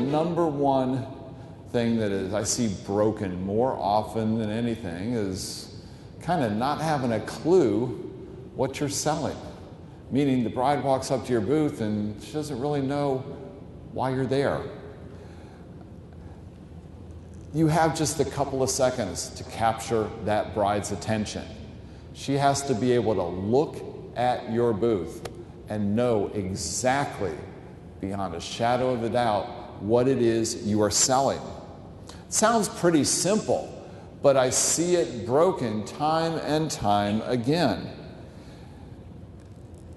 number one thing that I see broken more often than anything is kind of not having a clue what you're selling. Meaning the bride walks up to your booth and she doesn't really know why you're there. You have just a couple of seconds to capture that bride's attention. She has to be able to look at your booth and know exactly, beyond a shadow of a doubt, what it is you are selling. It sounds pretty simple, but I see it broken time and time again.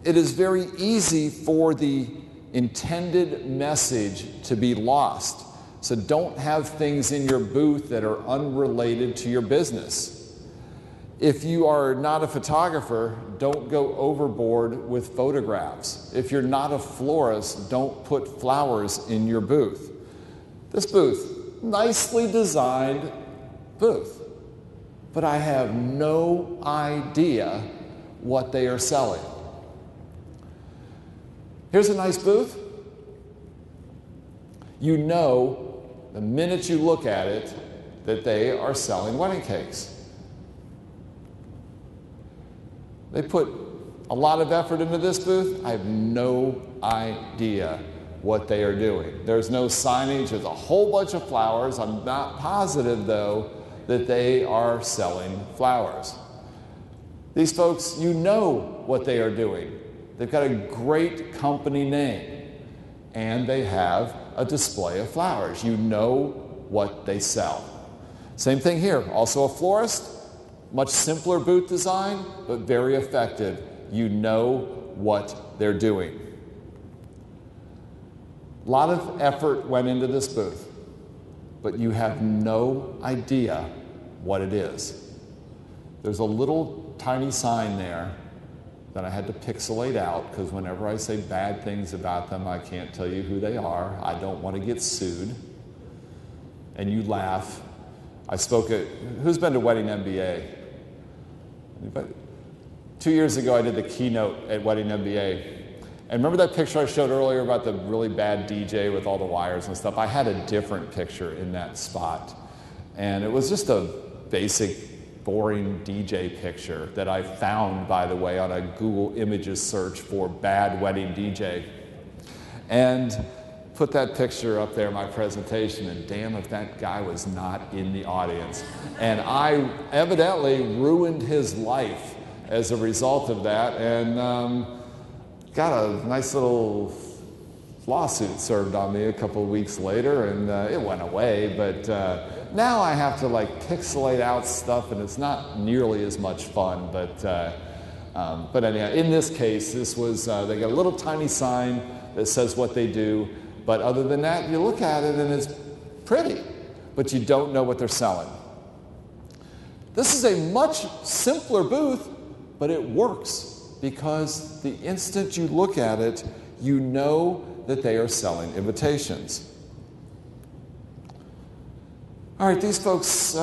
It is very easy for the intended message to be lost. So don't have things in your booth that are unrelated to your business. If you are not a photographer, don't go overboard with photographs. If you're not a florist, don't put flowers in your booth. This booth, nicely designed booth, but I have no idea what they are selling. Here's a nice booth. You know the minute you look at it that they are selling wedding cakes. They put a lot of effort into this booth. I have no idea what they are doing. There's no signage. There's a whole bunch of flowers. I'm not positive, though, that they are selling flowers. These folks, you know what they are doing. They've got a great company name, and they have a display of flowers. You know what they sell. Same thing here. Also a florist, much simpler booth design, but very effective. You know what they're doing. A lot of effort went into this booth, but you have no idea what it is. There's a little tiny sign there that I had to pixelate out, because whenever I say bad things about them, I can't tell you who they are. I don't want to get sued. And you laugh. I spoke at, who's been to Wedding MBA? Anybody? 2 years ago, I did the keynote at Wedding MBA. And remember that picture I showed earlier about the really bad DJ with all the wires and stuff? I had a different picture in that spot. And it was just a basic, boring DJ picture that I found, by the way, on a Google Images search for bad wedding DJ. And put that picture up there in my presentation, and damn if that guy was not in the audience. And I evidently ruined his life as a result of that, and got a nice little lawsuit served on me a couple of weeks later, and it went away, but now I have to pixelate out stuff, and it's not nearly as much fun, but anyhow, in this case, this was, they got a little tiny sign that says what they do, but other than that, you look at it and it's pretty, but you don't know what they're selling. This is a much simpler booth, but it works because the instant you look at it, you know that they are selling invitations. All right, these folks,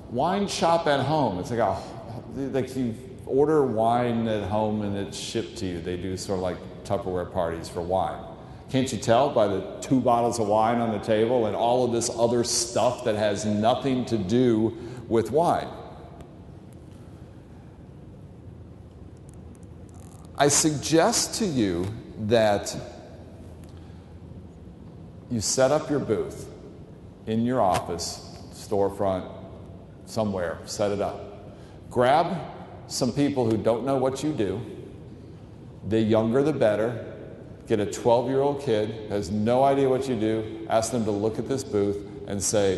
wine shop at home. It's like you order wine at home and it's shipped to you. They do sort of like Tupperware parties for wine. Can't you tell by the 2 bottles of wine on the table and all of this other stuff that has nothing to do with wine? I suggest to you that you set up your booth in your office, storefront, somewhere, set it up. Grab some people who don't know what you do. The younger the better. Get a 12-year-old kid, has no idea what you do, ask them to look at this booth and say,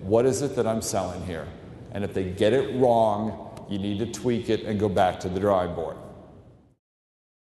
what is it that I'm selling here? And if they get it wrong, you need to tweak it and go back to the drawing board.